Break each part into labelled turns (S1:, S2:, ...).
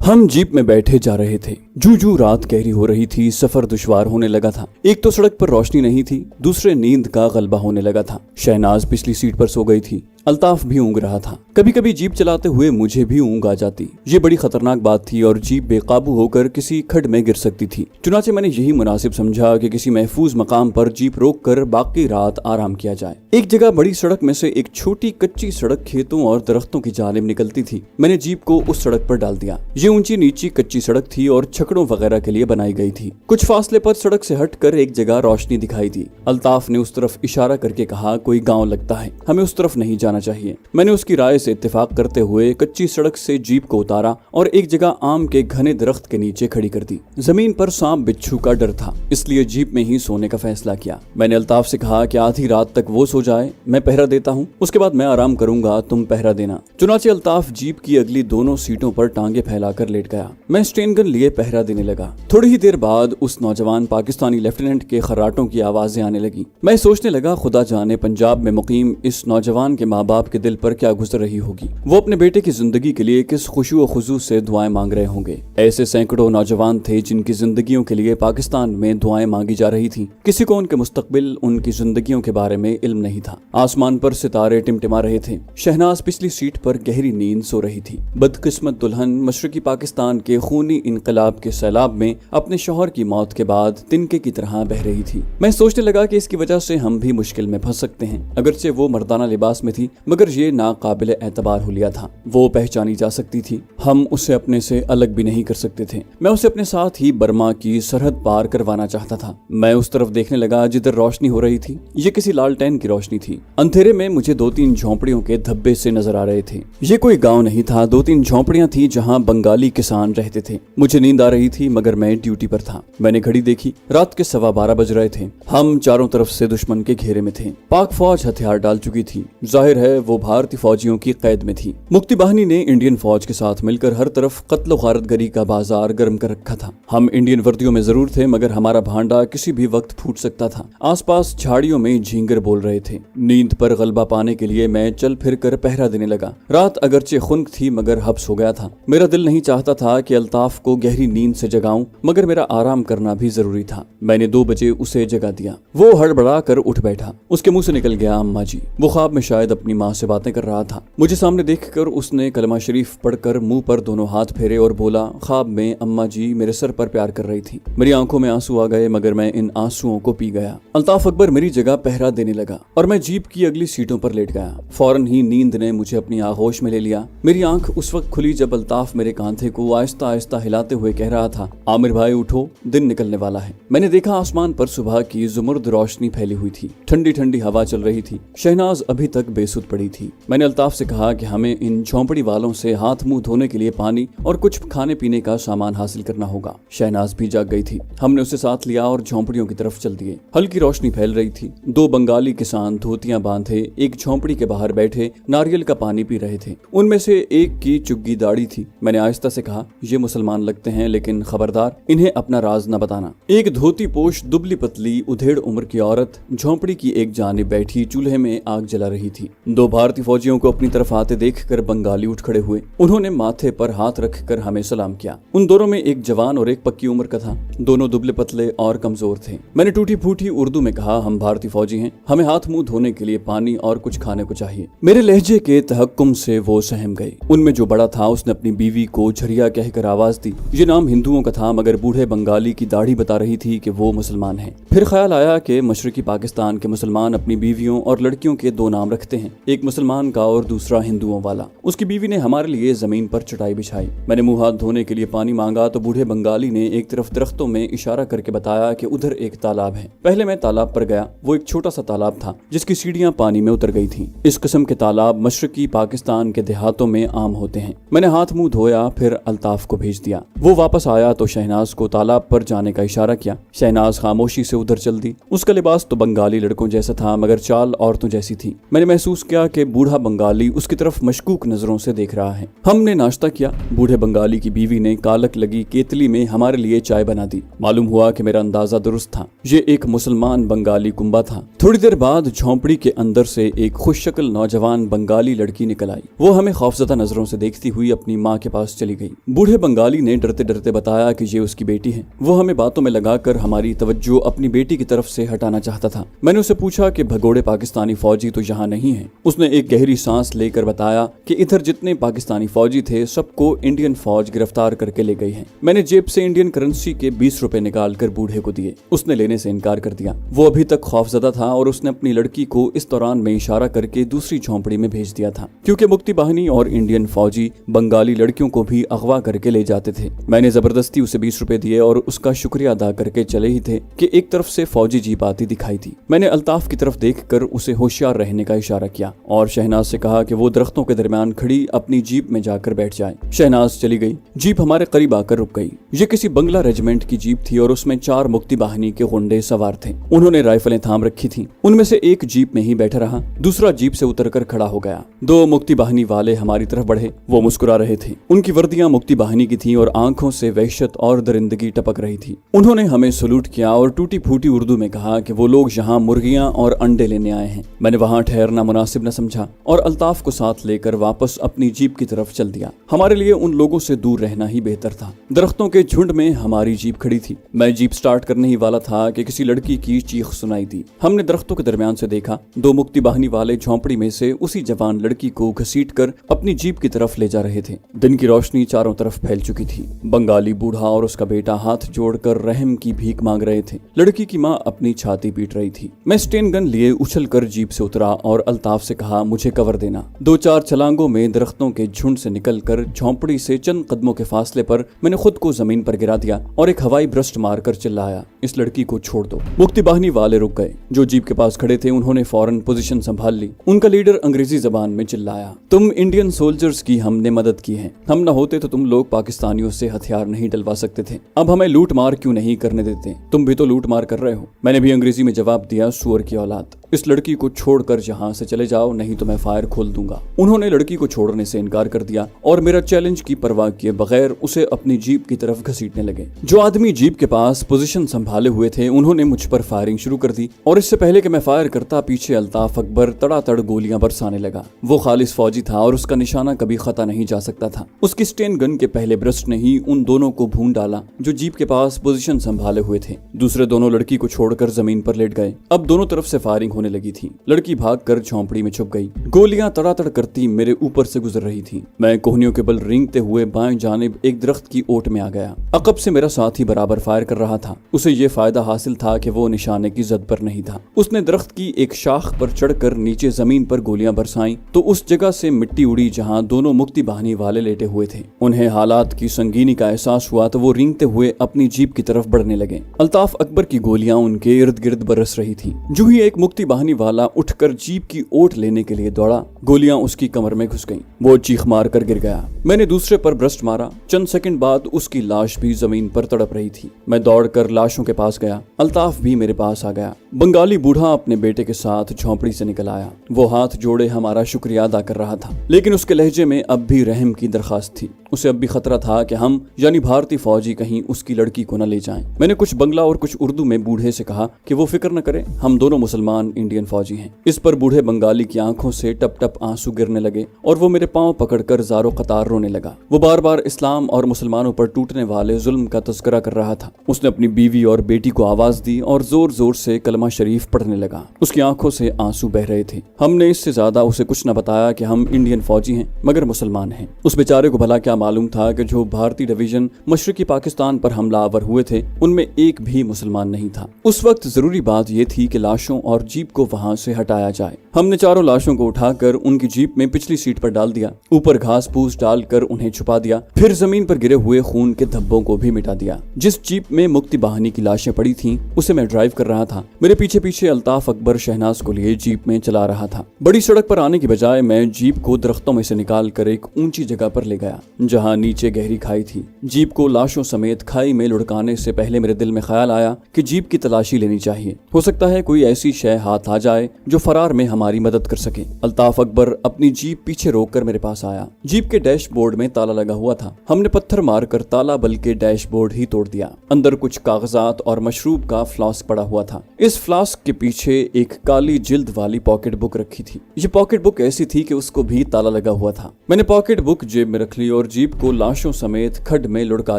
S1: हम जीप में बैठे जा रहे थे। जू रात गहरी हो रही थी, सफर दुश्वार होने लगा था। एक तो सड़क पर रोशनी नहीं थी, दूसरे नींद का गलबा होने लगा था। शहनाज पिछली सीट पर सो गई थी, अल्ताफ भी ऊँग रहा था। कभी कभी जीप चलाते हुए मुझे भी ऊँग आ जाती। ये बड़ी खतरनाक बात थी और जीप बेकाबू होकर किसी खड्ड में गिर सकती थी। चुनाचे मैंने यही मुनासिब समझा कि किसी महफूज मकाम पर जीप रोककर बाकी रात आराम किया जाए। एक जगह बड़ी सड़क में से एक छोटी कच्ची सड़क खेतों और दरख्तों की जानिब निकलती थी। मैंने जीप को उस सड़क पर डाल दिया। ये ऊंची नीची कच्ची सड़क थी और छकड़ों वगैरह के लिए बनाई गई थी। कुछ फासले पर सड़क से हटकर एक जगह रोशनी दिखाई दी। अल्ताफ ने उस तरफ इशारा करके कहा, कोई गाँव लगता है, हमें उस तरफ नहीं जाना चाहिए। मैंने उसकी राय से इत्तेफाक करते हुए कच्ची सड़क से जीप को उतारा और एक जगह आम के घने दरख्त के नीचे खड़ी कर दी। जमीन पर सांप बिच्छू का डर था, इसलिए जीप में ही सोने का फैसला किया। मैंने अल्ताफ से कहा कि आधी रात तक वो सो जाए, मैं पहरा देता हूँ, उसके बाद मैं आराम करूंगा, तुम पहरा देना। चुनाचे अल्ताफ जीप की अगली दोनों सीटों पर टांगे फैलाकर लेट गया। मैं स्टेन गन लिए पहरा देने लगा। थोड़ी ही देर बाद उस नौजवान पाकिस्तानी लेफ्टिनेंट के खर्राटों की आवाजें आने लगी। मैं सोचने लगा, खुदा जाने पंजाब में मुकीम इस नौजवान के माँ बाप के दिल पर क्या गुजर रही होगी। वो अपने बेटे की जिंदगी के लिए किस खुशू और खुजू से दुआएं मांग रहे होंगे। ऐसे सैकड़ों नौजवान थे जिनकी जिंदगियों के लिए पाकिस्तान में दुआएं मांगी जा रही थी। किसी को उनके मुस्तकबिल, उनकी जिंदगियों के बारे में इल्म नहीं था। आसमान पर सितारे टिमटिमा रहे थे। शहनाज पिछली सीट पर गहरी नींद सो रही थी। बदकिस्मत दुल्हन मशरकी पाकिस्तान के खूनी इनकलाब के सैलाब में अपने शौहर की मौत के बाद तिनके की तरह बह रही थी। मैं सोचने लगा कि इसकी वजह से हम भी मुश्किल में फंस सकते हैं। अगरचे वो मर्दाना लिबास में थी, मगर ये नाकाबिले एतबार हुलिया था। वो पहचानी जा सकती थी, हम उसे अपने से अलग भी नहीं कर सकते थे। मैं उसे अपने साथ ही बर्मा की सरहद पार करवाना चाहता था। मैं उस तरफ देखने लगा जिधर रोशनी हो रही थी। ये किसी लालटेन की रोशनी थी। अंधेरे में मुझे 2-3 झोंपड़ियों के धब्बे से नजर आ रहे थे। ये कोई गांव नहीं था, 2-3 झोंपड़ियां थी जहां बंगाली किसान रहते थे। मुझे नींद आ रही थी, मगर मैं ड्यूटी पर था। मैंने घड़ी देखी, रात के 12:15 बज रहे थे। हम चारों तरफ से दुश्मन के घेरे में थे। पाक फौज हथियार डाल चुकी थी। जाहिर है वो भारतीय फौजियों की कैद में थी। मुक्ति बाहिनी ने इंडियन फौज के साथ मिलकर हर तरफ कत्ल गारतगरी का बाजार गर्म कर रखा था। हम इंडियन वर्दियों में जरूर थे, मगर हमारा भांडा किसी भी वक्त फूट सकता था। आसपास झाड़ियों में झींगर बोल रहे थे। नींद पर गलबा पाने के लिए मैं चल फिर कर पहरा देने लगा। रात अगरचे खुनक थी, मगर हब्स हो गया था। मेरा दिल नहीं चाहता था कि अल्ताफ को गहरी नींद से जगाऊं, मगर मेरा आराम करना भी जरूरी था। मैंने 2 बजे उसे जगा दिया। वो हड़बड़ा कर उठ बैठा। उसके मुंह से निकल गया, अम्मा जी। वो ख्वाब में शायद अपनी माँ से बातें कर रहा था। मुझे सामने देखकर उसने कलमा शरीफ पढ़कर मुंह पर दोनों हाथ फेरे और बोला, ख्वाब में अम्मा जी मेरे सर पर प्यार कर रही थी। मेरी आंखों में आंसू आ गए, मगर मैं इन आंसुओं को पी गया। अल्ताफ अकबर मेरी जगह पहरा देने लगा और मैं जीप की अगली सीटों पर लेट गया। फौरन ही नींद ने मुझे अपनी आगोश में ले लिया। मेरी आंख उस वक्त खुली जब अल्ताफ मेरे कांधे को आहिस्ता आहिस्ता हिलाते हुए कह रहा था, आमिर भाई उठो, दिन निकलने वाला है। मैंने देखा आसमान पर सुबह की जुमुर्द रोशनी फैली हुई थी। ठंडी ठंडी हवा चल रही थी। शहनाज अभी तक बेसुध पड़ी थी। मैंने अल्ताफ से कहा कि हमें इन झोंपड़ी वालों से हाथ मुंह धोने के लिए पानी और कुछ खाने पीने का सामान हासिल करना होगा। शहनाज भी जाग गई थी। हमने उसे साथ लिया और झोंपड़ियों की तरफ चल दिए। हल्की रोशनी फैल रही थी। 2 बंगाली किसान धोतियां बांधे एक झोंपड़ी के बाहर बैठे नारियल का पानी पी रहे थे। उनमें से एक की चुग्गी दाढ़ी थी। मैंने आहिस्ता से कहा, ये मुसलमान लगते हैं, लेकिन खबरदार, इन्हें अपना राज न बताना। एक धोती पोश दुबली पतली उधेड़ उम्र की औरत झोंपड़ी की एक जानिब बैठी चूल्हे में आग जला रही थी। 2 भारतीय फौजियों को अपनी तरफ आते देखकर बंगाली उठ खड़े हुए। उन्होंने माथे पर हाथ रखकर हमें सलाम किया। उन दोनों में एक जवान और एक पक्की उम्र का था। दोनों दुबले पतले और कमजोर थे। मैंने टूटी फूटी उर्दू में कहा, हम भारतीय फौजी हैं, हमें हाथ मुंह धोने के लिए पानी और कुछ खाने को चाहिए। मेरे लहजे के तहक्कुम से वो सहम गए। उनमें जो बड़ा था उसने अपनी बीवी को झरिया कहकर आवाज दी। ये नाम हिंदुओं का था, मगर बूढ़े बंगाली की दाढ़ी बता रही थी कि वो मुसलमान है। फिर ख्याल आया कि मशरकी पाकिस्तान के मुसलमान अपनी बीवियों और लड़कियों के 2 नाम रखते हैं, एक मुसलमान का और दूसरा हिंदुओं वाला। उसकी बीवी ने हमारे लिए जमीन पर चटाई बिछाई। मैंने मुंह हाथ धोने के लिए पानी मांगा तो बूढ़े बंगाली ने एक तरफ दरख्तों में इशारा करके बताया कि उधर एक तालाब है। पहले मैं तालाब पर गया। वो एक छोटा सा तालाब था जिसकी सीढ़ियां पानी में उतर गई थीं। इस किस्म के तालाब मशरकी पाकिस्तान के देहातों में आम होते हैं। मैंने हाथ मुंह धोया, फिर अल्ताफ को भेज दिया। वो वापस आया तो शहनाज को तालाब पर जाने का इशारा किया। शहनाज खामोशी से उधर चल दी। उसका लिबास तो बंगाली लड़कों जैसा था मगर चाल औरतों जैसी थी। मैंने महसूस किया कि बूढ़ा बंगाली उसकी तरफ मशकूक नजरों से देख रहा है। हमने नाश्ता किया। बूढ़े बंगाली की बीवी ने कालक लगी केतली में हमारे लिए चाय बना दी। मालूम हुआ कि मेरा अंदाजा दुरुस्त था, ये एक मुसलमान बंगाली कुंबा था। थोड़ी देर बाद झोंपड़ी के अंदर से एक खुशशक्ल नौजवान बंगाली लड़की निकल आई। वो हमें खौफजदा नजरों से देखती हुई अपनी माँ के पास चली गई। बूढ़े बंगाली ने डरते डरते बताया कि ये उसकी बेटी है। वो हमें बातों में लगाकर हमारी तवज्जो अपनी बेटी की तरफ से हटाना चाहता था। मैंने उसे पूछा कि भगोड़े पाकिस्तानी फौजी तो यहाँ नहीं है। उसने एक गहरी सांस लेकर बताया कि इधर जितने पाकिस्तानी फौजी थे सबको इंडियन फौज गिरफ्तार करके ले गई है। मैंने जेब से इंडियन करेंसी के 20 रुपए निकाल कर बूढ़े को दिए। उसने लेने से इनकार कर दिया। वो अभी तक खौफजदा था और उसने अपनी लड़की को इस दौरान में इशारा करके दूसरी झोंपड़ी में भेज दिया था, क्योंकि मुक्ति बाहिनी और इंडियन फौजी बंगाली लड़कियों को भी अगवा करके ले जाते थे। मैंने जबरदस्ती उसे 20 रुपए दिए और उसका शुक्रिया अदा करके चले ही थे कि एक तरफ से फौजी जीप आती दिखाई थी। मैंने अल्ताफ की तरफ देखकर उसे होशियार रहने का इशारा किया और शहनाज से कहा कि वो दरख्तों के दरमियान खड़ी अपनी जीप में जाकर बैठ जाए। शहनाज चली गई। जीप हमारे करीब आकर रुक गई। ये किसी बंगला रेजिमेंट की जीप थी और उसमें 4 मुक्ति बाहिनी के गुंडे सवार थे। उन्होंने राइफलें थाम रखी थी। उनमें से एक जीप में ही बैठा रहा, दूसरा जीप से उतरकर खड़ा हो गया। 2 मुक्ति बाहिनी वाले हमारी तरफ बढ़े। वो मुस्कुरा रहे थे। उनकी वर्दियां मुक्ति बाहिनी की थीं और आंखों से वहशत और दरिंदगी टपक रही थी। उन्होंने हमें सलूट किया और टूटी फूटी उर्दू में कहा कि वो लोग यहाँ मुर्गियां और अंडे लेने आए हैं। मैंने वहां ठहरना मुनासिब न समझा और अल्ताफ को साथ लेकर वापस अपनी जीप की तरफ चल दिया। हमारे लिए उन लोगों से दूर रहना ही बेहतर था। दरख्तों के झुंड में हमारी जीप खड़ी थी। मैं जीप स्टार्ट करने ही वाला था कि किसी लड़की की चीख सुनाई दी। हमने दरख्तों के दरमियान से देखा 2 मुक्ति बाहिनी वाले झोंपड़ी में से उसी जवान लड़की को घसीटकर अपनी जीप की तरफ ले जा रहे थे। दिन की रोशनी चारों तरफ फैल चुकी थी। बंगाली बूढ़ा और उसका बेटा हाथ जोड़कर रहम की भीख मांग रहे थे। लड़की की माँ अपनी छाती पीट रही थी। मैं स्टेन गन लिए उछलकर जीप से उतरा और अल्ताफ से कहा, मुझे कवर देना। 2-4 छलांगों में दरख्तों के झुंड से निकलकर झोंपड़ी से चंद कदमों के फासले पर मैंने खुद को जमीन पर गिरा दिया और एक हवाई ब्रस्ट मारकर चिल्लाया, इस लड़की को छोड़ दो। मुक्ति बाहिनी वाले रुक गए। जो जीप के पास खड़े थे उन्होंने फौरन पोजीशन संभाल ली। उनका लीडर अंग्रेजी जबान में चिल्लाया, तुम इंडियन सोल्जर्स की हमने मदद की है। हम न होते तो तुम लोग पाकिस्तानियों से हथियार नहीं डलवा सकते थे। अब हमें लूट मार क्यों नहीं करने देते? तुम भी तो लूट मार कर रहे हो। मैंने भी अंग्रेजी में जवाब दिया, सुअर की औलाद, इस लड़की को छोड़कर यहाँ से चले जाओ नहीं तो मैं फायर खोल दूंगा। उन्होंने लड़की को छोड़ने से इनकार कर दिया और मेरा चैलेंज की परवाह किए बगैर उसे अपनी जीप की तरफ घसीटने लगे। जो आदमी जीप के पास पोजीशन संभाले हुए थे उन्होंने मुझ पर फायरिंग शुरू कर दी और इससे पहले कि मैं फायर करता पीछे अल्ताफ अकबर तड़ातड़ गोलियां बरसाने लगा। वो खालिस फौजी था और उसका निशाना कभी खता नहीं जा सकता था। उसकी स्टेन गन के पहले ब्रस्ट ने ही उन दोनों को भून डाला जो जीप के पास पोजीशन संभाले हुए थे। दूसरे दोनों लड़की को छोड़कर जमीन पर लेट गए। अब दोनों तरफ से फायरिंग होने लगी थी। लड़की भागकर झोंपड़ी में छुप गई। गोलियां तड़ातड़ करती मेरे ऊपर से गुजर रही थी। मैं कोहनियों के बल रेंगते हुए बाएं जानिब एक दरख्त की ओट में आ गया। अकब से मेरा साथी बराबर फायर कर रहा था। उसे ये फायदा हासिल था कि वो निशाने की जद पर नहीं था। उसने दरख्त की एक शाख पर चढ़कर नीचे जमीन पर गोलियां बरसाईं तो उस जगह से मिट्टी उड़ी जहां दोनों मुक्ति बाहिनी वाले लेटे हुए थे। उन्हें हालात की संगीनी का एहसास हुआ तो वो रेंगते हुए अपनी जीप की तरफ बढ़ने लगे। अल्ताफ अकबर की गोलियां उनके इर्द गिर्द बरस रही थी। जो ही एक मुक्ति बाहिनी वाला उठकर जीप की ओट लेने के लिए दौड़ा, गोलियां उसकी कमर में घुस गईं। वो चीख मार कर गिर गया। मैंने दूसरे पर ब्रस्ट मारा। चंद सेकंड बाद उसकी लाश भी जमीन पर तड़प रही थी। मैं दौड़कर लाशों के पास गया। अल्ताफ भी मेरे पास आ गया। बंगाली बूढ़ा अपने बेटे के साथ झोंपड़ी से निकल आया। वो हाथ जोड़े हमारा शुक्रिया अदा कर रहा था, लेकिन उसके लहजे में अब भी रहम की दरखास्त थी। उसे अब भी खतरा था कि हम यानी भारतीय फौजी कहीं उसकी लड़की को न ले जाएं। मैंने कुछ बंगला और कुछ उर्दू में बूढ़े से कहा कि वो फिक्र न करे, हम दोनों मुसलमान इंडियन फौजी हैं। इस पर बूढ़े बंगाली की आंखों से टप टप आंसू गिरने लगे और वो मेरे पांव पकड़कर ज़ारो कतार रोने लगा। वो बार बार इस्लाम और मुसलमानों पर टूटने वाले जुल्म का तज़किरा कर रहा था। उसने अपनी बीवी और बेटी को आवाज दी और जोर जोर से कलमा शरीफ पढ़ने लगा। उसकी आंखों से आंसू बह रहे थे। हमने इससे ज्यादा उसे कुछ न बताया कि हम इंडियन फौजी हैं मगर मुसलमान हैं। उस बेचारे को भला क्या मालूम था कि जो भारतीय डिवीजन मशरकी पाकिस्तान पर हमलावर हुए थे उनमें एक भी मुसलमान नहीं था। उस वक्त जरूरी बात यह थी कि लाशों और जीप को वहां से हटाया जाए। हमने चारों लाशों को उठाकर उनकी जीप में पिछली सीट पर डाल दिया, ऊपर घास फूस डालकर उन्हें छुपा दिया, फिर जमीन पर गिरे हुए खून के धब्बों को भी मिटा दिया। जिस जीप में मुक्ति बाहिनी की लाशें पड़ी थीं, उसे मैं ड्राइव कर रहा था। मेरे पीछे पीछे अल्ताफ अकबर शहनाज को लिए जीप में चला रहा था। बड़ी सड़क पर आने की बजाय मैं जीप को दरख्तों में से निकाल कर एक ऊंची जगह पर ले गया जहां नीचे गहरी खाई थी। जीप को लाशों समेत खाई में लुढ़काने से पहले मेरे दिल में ख्याल आया कि जीप की तलाशी लेनी चाहिए। हो सकता है कोई ऐसी शय हाथ आ जाए जो फरार में हमारी मदद कर सके। अल्ताफ अकबर अपनी जीप पीछे रोककर मेरे पास आया। जीप के डैशबोर्ड में ताला लगा हुआ था। हमने पत्थर मारकर ताला बल्कि डैशबोर्ड ही तोड़ दिया। अंदर कुछ कागजात और मशरूब का फ्लास्क पड़ा हुआ था। इस फ्लास्क के पीछे एक काली जिल्द वाली पॉकेट बुक रखी थी। ये पॉकेट बुक ऐसी थी कि उसको भी ताला लगा हुआ था। मैंने पॉकेट बुक जेब में रख ली और जीप को लाशों समेत खड्ड में लुढ़का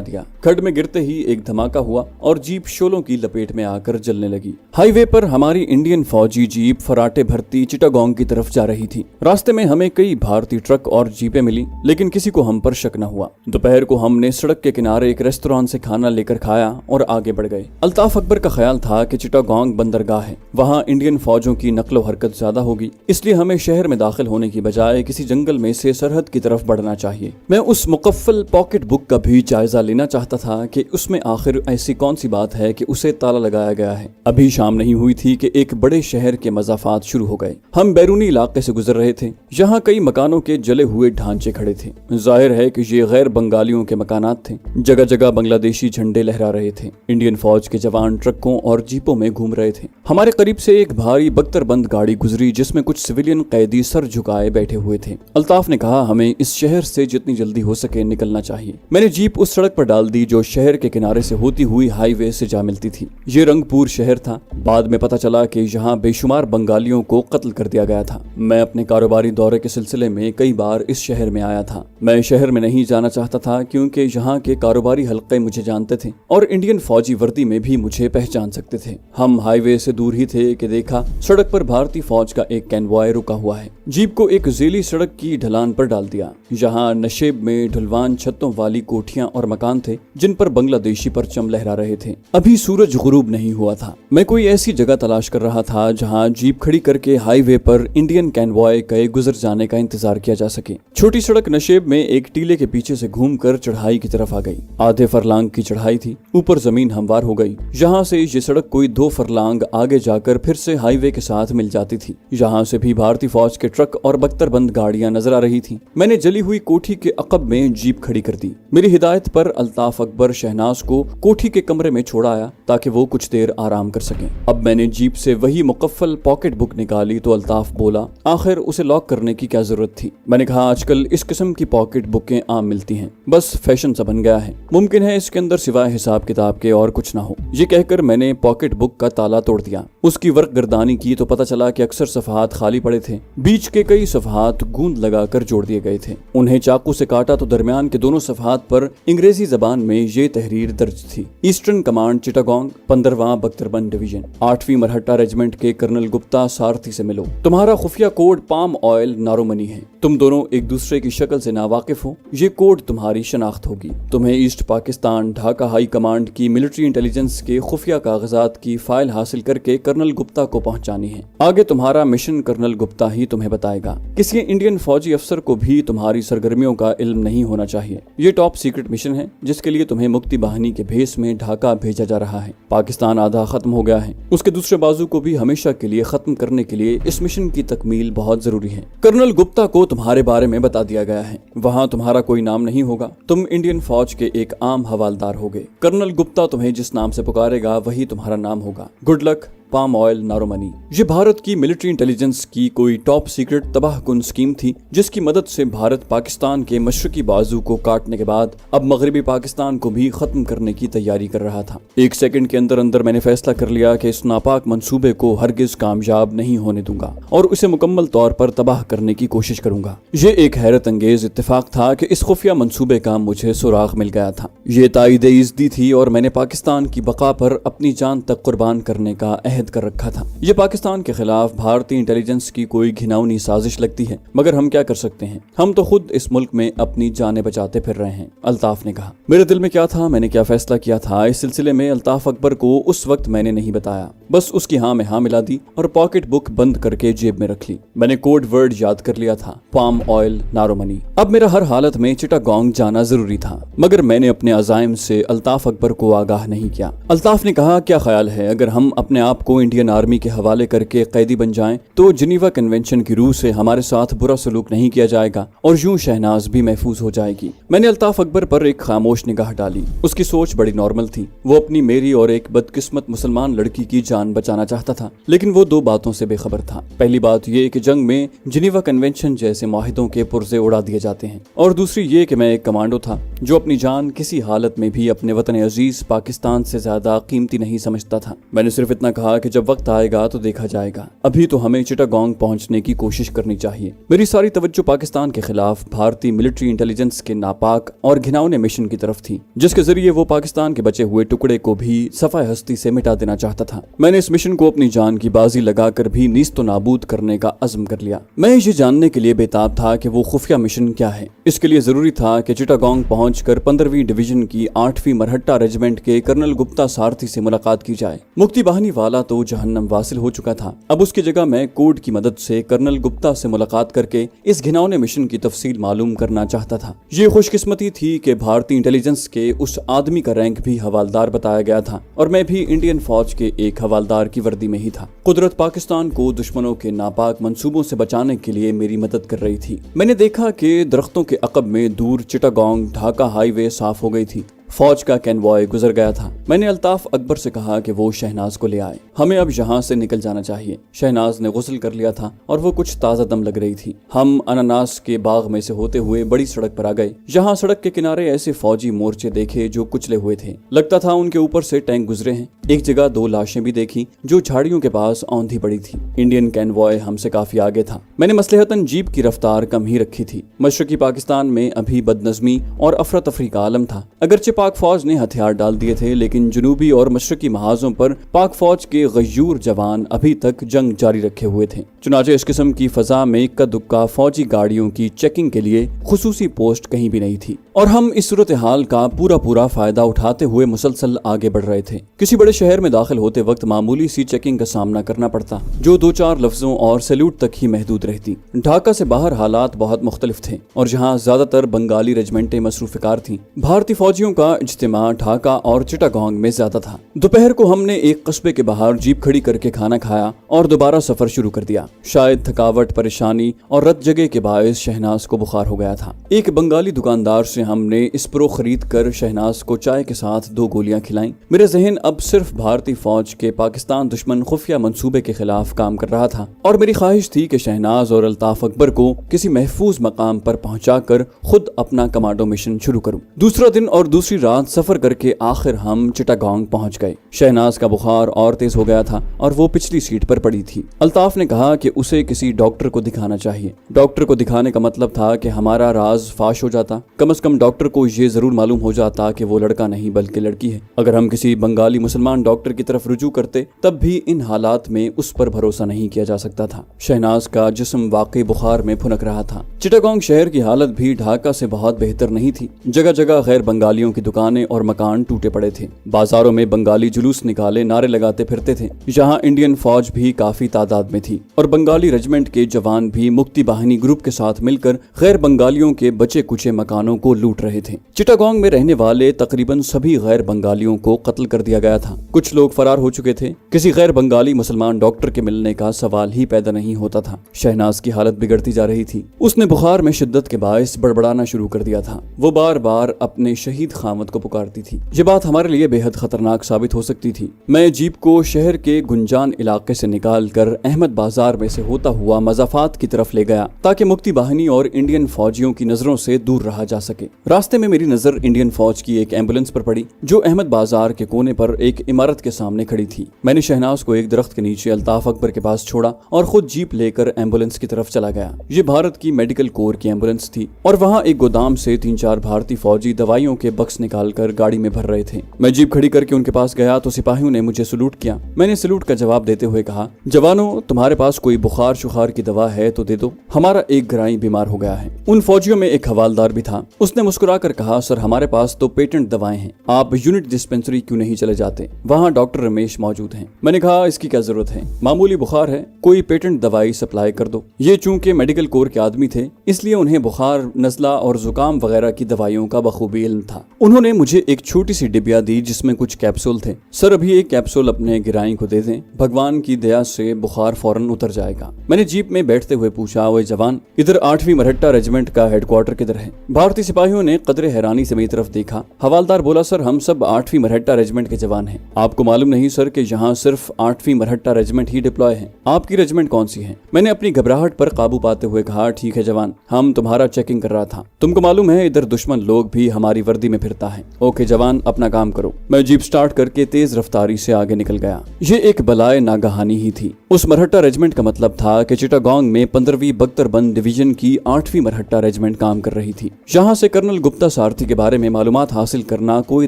S1: दिया। खड्ड में गिरते ही एक धमाका हुआ और जीप शोलों की लपेट में आकर जलने लगी। हाईवे पर हमारी इंडियन फौजी जीप फराटे भरती चिटागोंग की तरफ जा रही थी। रास्ते में हमें कई भारतीय ट्रक और जीपें मिली, लेकिन किसी को हम पर शक न हुआ। दोपहर को हमने सड़क के किनारे एक रेस्टोरेंट से खाना लेकर खाया और आगे बढ़ गए। अल्ताफ अकबर का ख्याल था कि चिटागोंग बंदरगाह है, वहाँ इंडियन फौजों की नकलो हरकत ज्यादा होगी, इसलिए हमें शहर में दाखिल होने की बजाय किसी जंगल में से सरहद की तरफ बढ़ना चाहिए। मैं उस मुकफ्फल पॉकेट बुक का भी जायजा लेना चाहता था कि उसमें आखिर ऐसी कौन सी बात है कि उसे ताला लगाया गया है। अभी शाम नहीं हुई थी कि एक बड़े शहर के मज़ाफात शुरू हो गए। हम बैरूनी इलाके से गुजर रहे थे, जहाँ कई मकानों के जले हुए ढांचे खड़े थे। जाहिर है कि ये गैर बंगालियों के मकानात थे। जगह जगह बांग्लादेशी झंडे लहरा रहे थे। इंडियन फौज के जवान ट्रकों और जीपों में घूम रहे थे। हमारे करीब से एक भारी बख्तरबंद गाड़ी गुजरी जिसमें कुछ सिविलियन कैदी सर झुकाए बैठे हुए थे। अल्ताफ ने कहा, हमें इस शहर से जितनी जल्दी हो सके निकलना चाहिए। मैंने जीप उस सड़क पर डाल दी जो शहर के किनारे से होती हुई हाईवे से जा मिलती थी। ये रंगपुर शहर था। बाद में पता चला कि यहाँ बेशुमार बंगालियों को कत्ल कर दिया गया था। मैं अपने कारोबारी दौरे के सिलसिले में कई बार इस शहर में आया था। मैं शहर में नहीं जाना चाहता था क्योंकि यहाँ के कारोबारी हल्के मुझे जानते थे और इंडियन फौजी वर्दी में भी मुझे पहचान सकते थे। हम हाईवे से दूर ही थे कि देखा सड़क पर भारतीय फौज का एक कैनवॉय रुका हुआ है। जीप को एक ज़ेली सड़क की ढलान पर डाल दिया। यहाँ नशेब में ढुलवान छतों वाली कोठियां और मकान थे जिन पर बांग्लादेशी परचम लहरा रहे थे। अभी सूरज गुरूब नहीं हुआ था। मैं कोई ऐसी जगह तलाश कर रहा था जहाँ जीप खड़ी करके हाईवे पर इंडियन कैनवॉय के गुजर जाने का इंतजार किया जा सके। छोटी सड़क नशेब में एक टीले के पीछे से घूमकर चढ़ाई की तरफ आ गई। आधे फरलांग की चढ़ाई थी। ऊपर जमीन हमवार हो गई। यहाँ से ये सड़क कोई 2 फरलांग आगे जाकर फिर से हाईवे के साथ मिल जाती थी। यहाँ से भी भारतीय फौज के ट्रक और बख्तरबंद गाड़ियां नजर आ रही थी। मैंने जली हुई कोठी के अकब में जीप खड़ी कर दी। मेरी हिदायत पर अल्ताफ अकबर शहनाज को कोठी के कमरे में छोड़ाया ताकि वो कुछ देर आराम कर सकें। अब मैंने जीप से वही मुकफ्फल पॉकेट बुक निकाली तो अल्ताफ बोला, आखिर उसे लॉक करने की क्या जरूरत थी। मैंने कहा, आजकल इस किस्म की पॉकेट बुकें आम मिलती हैं, बस फैशन सा बन गया है। मुमकिन है इसके अंदर सिवाय हिसाब किताब के और कुछ ना हो। ये कहकर मैंने पॉकेट बुक का ताला तोड़ दिया। उसकी वर्क गर्दानी की तो पता चला कि अक्सर सफहात खाली पड़े थे। बीच के कई सफहात गूंद लगाकर जोड़ दिए गए थे। उन्हें चाकू से काटा तो दरमियान के दोनों सफहात पर अंग्रेजी जबान में ये तहरीर दर्ज थी, ईस्टर्न कमांड चिटागोंग 15वां बख्तरबंद डिवीजन 8वीं मरहट्टा रेजिमेंट के कर्नल गुप्ता सारथी से मिलो। तुम्हारा खुफिया कोड पाम ऑयल नारोमनी है। तुम दोनों एक दूसरे की शक्ल से नावाकिफ हो। ये कोड तुम्हारी शनाख्त होगी। तुम्हें east Pakistan Dhaka high command की मिलिट्री इंटेलिजेंस के खुफिया कागजात की फाइल हासिल करके कर्नल गुप्ता को पहुंचानी है। आगे तुम्हारा मिशन कर्नल गुप्ता ही तुम्हें बताएगा। किसी इंडियन फौजी अफसर को भी तुम्हारी सरगर्मियों का इल्म नहीं होना चाहिए। ये टॉप सीक्रेट मिशन है जिसके लिए तुम्हें मुक्ति बाहिनी के भेस में ढाका भेजा जा रहा है। पाकिस्तान आधा खत्म हो गया है, उसके दूसरे बाजू को भी हमेशा के लिए खत्म करने के लिए इस मिशन की तकमील बहुत जरूरी है। कर्नल गुप्ता को तुम्हारे बारे में बता दिया गया है। वहाँ तुम्हारा कोई नाम नहीं होगा। तुम इंडियन फौज के एक आम हवालदार होगे। कर्नल गुप्ता तुम्हें जिस नाम से पुकारेगा वही तुम्हारा नाम होगा। Good luck. पाम ऑयल नारोमनी। ये भारत की मिलिट्री इंटेलिजेंस की कोई टॉप सीक्रेट तबाहकुन स्कीम थी जिसकी मदद से भारत पाकिस्तान के मशरकी बाजू को काटने के बाद अब मगरबी पाकिस्तान को भी खत्म करने की तैयारी कर रहा था। एक सेकंड के अंदर अंदर मैंने फैसला कर लिया कि इस नापाक मंसूबे को हरगिज कामयाब नहीं होने दूंगा और उसे मुकम्मल तौर पर तबाह करने की कोशिश करूंगा। ये एक हैरत अंगेज इत्तेफाक था कि इस खुफिया मंसूबे का मुझे सुराग मिल गया था। ये ताईद इज़्ज़ती थी और मैंने पाकिस्तान की बका पर अपनी जान तक कुर्बान करने का अहद कर रखा था। ये पाकिस्तान के खिलाफ भारतीय इंटेलिजेंस की कोई घिनौनी साजिश लगती है, मगर हम क्या कर सकते हैं। हम तो खुद इस मुल्क में अपनी जानें बचाते फिर रहे हैं, अल्ताफ ने कहा। मेरे दिल में क्या था, मैंने क्या फैसला किया था, इस सिलसिले में अल्ताफ अकबर को उस वक्त मैंने नहीं बताया। बस उसकी हाँ में हाँ मिला दी और पॉकेट बुक बंद करके जेब में रख ली। मैंने कोड वर्ड याद कर लिया था, पाम ऑयल नारोमनी। अब मेरा हर हालत में चिटागोंग जाना जरूरी था, मगर मैंने अपने अज़ाइम से अल्ताफ अकबर को आगाह नहीं किया। अल्ताफ ने कहा, क्या ख्याल है अगर हम अपने आप को इंडियन आर्मी के हवाले करके कैदी बन जाएं तो जिनीवा कन्वेंशन की रूह से हमारे साथ बुरा सलूक नहीं किया जाएगा और यूं शहनाज भी महफूज हो जाएगी। मैंने अल्ताफ अकबर पर एक खामोश निगाह डाली। उसकी सोच बड़ी नॉर्मल थी। वो अपनी, मेरी और एक बदकिस्मत मुसलमान लड़की की जान बचाना चाहता था, लेकिन वो दो बातों से बेखबर था। पहली बात ये कि जंग में जिनीवा कन्वेंशन जैसे माहिदों के पुर्जे उड़ा दिए जाते हैं, और दूसरी ये कि मैं एक कमांडो था जो अपनी जान किसी हालत में भी अपने वतन अजीज पाकिस्तान से ज्यादा कीमती नहीं समझता था। मैंने सिर्फ इतना कहा कि जब वक्त आएगा तो देखा जाएगा, अभी तो हमें चिटागोंग पहुंचने की कोशिश करनी चाहिए। मेरी सारी तवज्जो पाकिस्तान के खिलाफ भारतीय मिलिट्री इंटेलिजेंस के नापाक और घिनौने मिशन की तरफ थी, जिसके जरिए वो पाकिस्तान के बचे हुए टुकड़े को भी सफाए हस्ती से मिटा देना चाहता था। मैंने इस मिशन को अपनी जान की बाजी लगाकर भी नीस्तो नाबूद करने का अज़्म कर लिया। मैं ये जानने के लिए बेताब था कि वो खुफिया मिशन क्या है। इसके लिए जरूरी था कि चिटागोंग पहुंचकर 15वीं डिवीजन की 8वीं मरहट्टा रेजिमेंट के कर्नल गुप्ता सारथी से मुलाकात की जाए। मुक्ति बाहिनी वाला तो जहन्नम वासिल हो चुका था। अब उसकी जगह मैं कोड की मदद से कर्नल गुप्ता से मुलाकात करके इस घिनौने मिशन की तफसील मालूम करना चाहता था। ये खुशकिस्मती थी कि भारतीय इंटेलिजेंस के उस आदमी का रैंक भी हवालदार बताया गया था और मैं भी इंडियन फौज के एक हवालदार की वर्दी में ही था। कुदरत पाकिस्तान को दुश्मनों के नापाक मंसूबों से बचाने के लिए मेरी मदद कर रही थी। मैंने देखा कि दरख्तों के अकब में दूर चिटागोंग ढाका हाईवे साफ हो गई थी। फौज का कैनवॉय गुजर गया था। मैंने अल्ताफ अकबर से कहा कि वो शहनाज को ले आए, हमें अब यहाँ से निकल जाना चाहिए। शहनाज ने गुस्ल कर लिया था और वो कुछ ताज़ा दम लग रही थी। हम अनानास के बाग में से होते हुए बड़ी सड़क पर आ गए। यहाँ सड़क के किनारे ऐसे फौजी मोर्चे देखे जो कुचले हुए थे, लगता था उनके ऊपर से टैंक गुजरे हैं। एक जगह 2 लाशें भी देखी जो झाड़ियों के पास औंधी पड़ी थी। इंडियन कैनवॉय हमसे काफी आगे था। मैंने मसलहतन जीप की रफ्तार कम ही रखी थी। मशरकी पाकिस्तान में अभी बदनज़मी और अफरा तफरी का आलम था। अगरचे पाक फौज ने हथियार डाल दिए थे, लेकिन जनूबी और मशरकी महाजों पर पाक फौज के गयूर जवान अभी तक जंग जारी रखे हुए थे। चुनाचे इस किस्म की फजा में इक्का दुक्का फौजी गाड़ियों की चेकिंग के लिए खुसूसी पोस्ट कहीं भी नहीं थी और हम इस सूरत हाल का पूरा फायदा उठाते हुए मुसलसल आगे बढ़ रहे थे। किसी बड़े शहर में दाखिल होते वक्त मामूली सी चेकिंग का सामना करना पड़ता जो 2-4 लफ्जों और सैल्यूट तक ही महदूद रहती। ढाका से बाहर हालात बहुत मुख्तलिफ थे और जहाँ ज्यादातर बंगाली रेजिमेंटें मसरूफिकार थीं, भारतीय फौजियों का इज्तिमा ढाका और चिटागोंग में ज्यादा था। दोपहर को हमने एक कस्बे के बाहर जीप खड़ी करके खाना खाया और दोबारा सफर शुरू कर दिया। शायद थकावट, परेशानी और रत जगह के बायस शहनाज को बुखार हो गया था। एक बंगाली दुकानदार से हमने स्प्रो खरीद कर शहनाज को चाय के साथ 2 गोलियां खिलाई। मेरा जहन अब सिर्फ भारतीय फौज के पाकिस्तान दुश्मन खुफिया मंसूबे के खिलाफ काम कर रहा था और मेरी ख्वाहिश थी कि शहनाज और अल्ताफ अकबर को किसी महफूज मकाम पर पहुंचाकर खुद अपना कमांडो मिशन शुरू करूं। दूसरा दिन और दूसरी रात सफर करके आखिर हम चिटागोंग पहुंच गए। शहनाज का बुखार और तेज हो गया था और वो पिछली सीट पर पड़ी थी। अल्ताफ ने कहा कि उसे किसी डॉक्टर को दिखाना चाहिए। डॉक्टर को दिखाने का मतलब था कि हमारा राज फाश हो जाता। कम से कम डॉक्टर को ये जरूर मालूम हो जाता कि वो लड़का नहीं बल्कि लड़की है। अगर हम किसी बंगाली मुसलमान डॉक्टर की तरफ रुजू करते तब भी इन हालात में उस पर भरोसा नहीं किया जा सकता था। शहनाज का जिस्म वाकई बुखार में फुनक रहा था। चिटागोंग शहर की हालत भी ढाका से बहुत बेहतर नहीं थी। जगह जगह गैर बंगालियों की दुकानें और मकान टूटे पड़े थे। बाजारों में बंगाली जुलूस निकाले नारे लगाते फिरते थे। यहाँ इंडियन फौज भी काफी तादाद में थी और बंगाली रेजिमेंट के जवान भी मुक्ति बाहिनी ग्रुप के साथ मिलकर गैर बंगालियों के बचे कुचे मकानों को लूट रहे थे। चिटागोंग में रहने वाले तकरीबन सभी गैर बंगालियों को कत्ल कर दिया गया था। कुछ लोग फरार हो चुके थे। किसी गैर बंगाली मुसलमान डॉक्टर के मिलने का सवाल ही पैदा नहीं होता था। शहनाज की हालत बिगड़ती जा रही थी। उसने बुखार में शिद्दत के बायस बड़बड़ाना शुरू कर दिया था। वो बार बार अपने शहीद खामद को पुकारती थी। ये बात हमारे लिए बेहद खतरनाक साबित हो सकती थी। मैं जीप को शहर के गुंजान इलाके से निकालकर अहमद बाजार में से होता हुआ मजाफात की तरफ ले गया ताकि मुक्ति बाहिनी और इंडियन फौजियों की नजरों से दूर रहा जा सके। रास्ते में मेरी नजर इंडियन फौज की एक एम्बुलेंस पर पड़ी जो अहमद बाजार के कोने पर एक इमारत के सामने खड़ी थी। मैंने शहनाज को एक दरख्त के नीचे अल्ताफ अकबर के पास छोड़ा और खुद जीप लेकर एम्बुलेंस की तरफ चला गया। ये भारत की मेडिकल कोर की एम्बुलेंस थी और वहाँ एक गोदाम से 3-4 भारतीय फौजी दवाइयों के बक्स निकालकर गाड़ी में भर रहे थे। मैं जीप खड़ी करके उनके पास गया तो सिपाहियों ने मुझे सलूट किया। मैंने सलूट का जवाब देते हुए कहा, जवानों, तुम्हारे पास कोई बुखार शुखार की दवा है तो दे दो, हमारा एक घराई बीमार हो गया है। उन फौजियों में एक हवालदार भी था। उसने उसने मुस्कुराकर कहा, सर हमारे पास तो पेटेंट दवाएं हैं, आप यूनिट डिस्पेंसरी क्यों नहीं चले जाते, वहाँ डॉक्टर रमेश मौजूद हैं। मैंने कहा इसकी क्या जरूरत है, मामूली बुखार है, कोई पेटेंट दवाई सप्लाई कर दो। ये चूंकि मेडिकल कोर के आदमी थे इसलिए उन्हें बुखार, नज़ला और जुकाम वगैरह की दवाइयों का बखूबी इल्म था। उन्होंने मुझे एक छोटी सी डिबिया दी जिसमें कुछ कैप्सूल थे। सर अभी एक कैप्सूल अपने गिराई को दे दें, भगवान की दया से बुखार फौरन उतर जाएगा। मैंने जीप में बैठते हुए पूछा, ओए जवान, इधर 8वीं मरहट्टा रेजिमेंट का हेडक्वार्टर किधर है? भारतीय सिपाहियों ने कदरे हैरानी से मेरी तरफ देखा। हवालदार बोला, सर हम सब 8वीं मरहट्टा रेजिमेंट के जवान हैं। आपको मालूम नहीं सर कि यहाँ सिर्फ 8वीं मरहट्टा रेजिमेंट ही डिप्लॉय है। आपकी रेजिमेंट कौन सी है? मैंने अपनी घबराहट पर काबू पाते हुए कहा, ठीक है जवान, हम तुम्हारा चेकिंग कर रहा था। तुमको मालूम है इधर दुश्मन लोग भी हमारी वर्दी में फिरता है। ओके जवान, अपना काम करो। मैं जीप स्टार्ट करके तेज रफ्तारी से आगे निकल गया। ये एक बलाए नागहानी ही थी। उस मरहट्टा रेजिमेंट का मतलब था कि चिटागोंग में 15वीं बख्तरबंद डिवीजन की 8वीं मरहट्टा रेजिमेंट काम कर रही थी। यहाँ से कर्नल गुप्ता सारथी के बारे में मालूमात हासिल करना कोई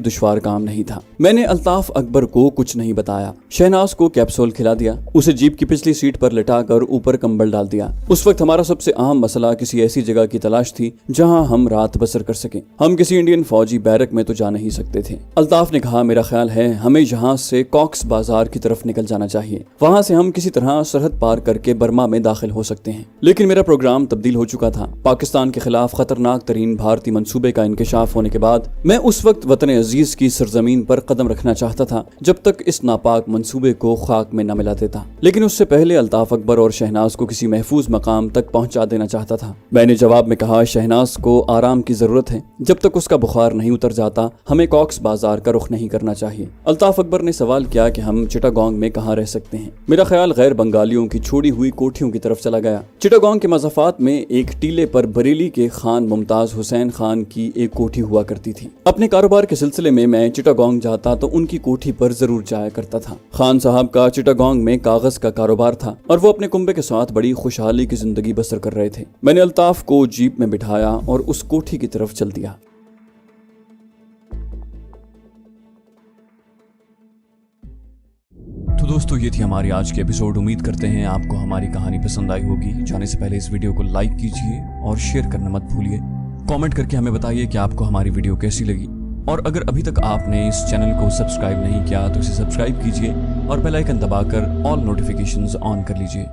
S1: दुश्वार काम नहीं था। मैंने अल्ताफ अकबर को कुछ नहीं बताया। शहनाज को कैप्सूल खिला दिया, उसे जीप की पिछली सीट पर लिटाकर ऊपर कंबल डाल दिया। उस वक्त हमारा सबसे अहम मसला किसी ऐसी जगह की तलाश थी जहाँ हम रात बसर कर सकें। हम किसी इंडियन फौजी बैरक में तो जा नहीं सकते थे। अल्ताफ ने कहा, मेरा ख्याल है हमें यहाँ से कॉक्स बाजार की तरफ निकल जाना चाहिए, वहाँ से हम किसी तरह सरहद पार करके बर्मा में दाखिल हो सकते हैं। लेकिन मेरा प्रोग्राम तब्दील हो चुका था। पाकिस्तान के खिलाफ खतरनाक तरीन भारतीय मंसूबे का इंकशाफ होने के बाद मैं उस वक्त वतन अजीज की सरजमीन पर कदम रखना चाहता था जब तक इस नापाक मंसूबे को खाक में न मिला देता। लेकिन उससे पहले अल्ताफ अकबर और शहनाज को किसी महफूज मकाम तक पहुंचा देना चाहता था। मैंने जवाब में कहा, शहनाज को आराम की जरूरत है, जब तक उसका बुखार नहीं उतर जाता हमें कॉक्स बाजार का रुख नहीं करना चाहिए। अल्ताफ अकबर ने सवाल किया कि हम चिटागोंग में कहाँ रह सकते हैं। मेरा ख्याल गैर बंगालियों की छोड़ी हुई कोठियों की तरफ चला गया। चिटागोंग के मज़ाफ़ात में एक टीले पर बरेली के खान मुमताज हुसैन खान की एक कोठी हुआ करती थी। अपने कारोबार के सिलसिले में मैं चिटागोंग जाता तो उनकी कोठी पर जरूर जाया करता था। खान साहब का चिटागोंग में कागज का कारोबार था और वो अपने कुंबे के साथ बड़ी खुशहाली की जिंदगी बसर कर रहे थे। मैंने अल्ताफ को जीप में बिठाया और उस कोठी की तरफ चल दिया। तो दोस्तों ये थी हमारी आज की एपिसोड। उम्मीद करते हैं आपको हमारी कहानी पसंद आई होगी। जाने से पहले इस वीडियो को लाइक कीजिए और शेयर करना मत भूलिए। कमेंट करके हमें बताइए कि आपको हमारी वीडियो कैसी लगी। और अगर अभी तक आपने इस चैनल को सब्सक्राइब नहीं किया तो इसे सब्सक्राइब कीजिए और बेल आइकन दबाकर ऑल नोटिफिकेशंस ऑन कर लीजिए।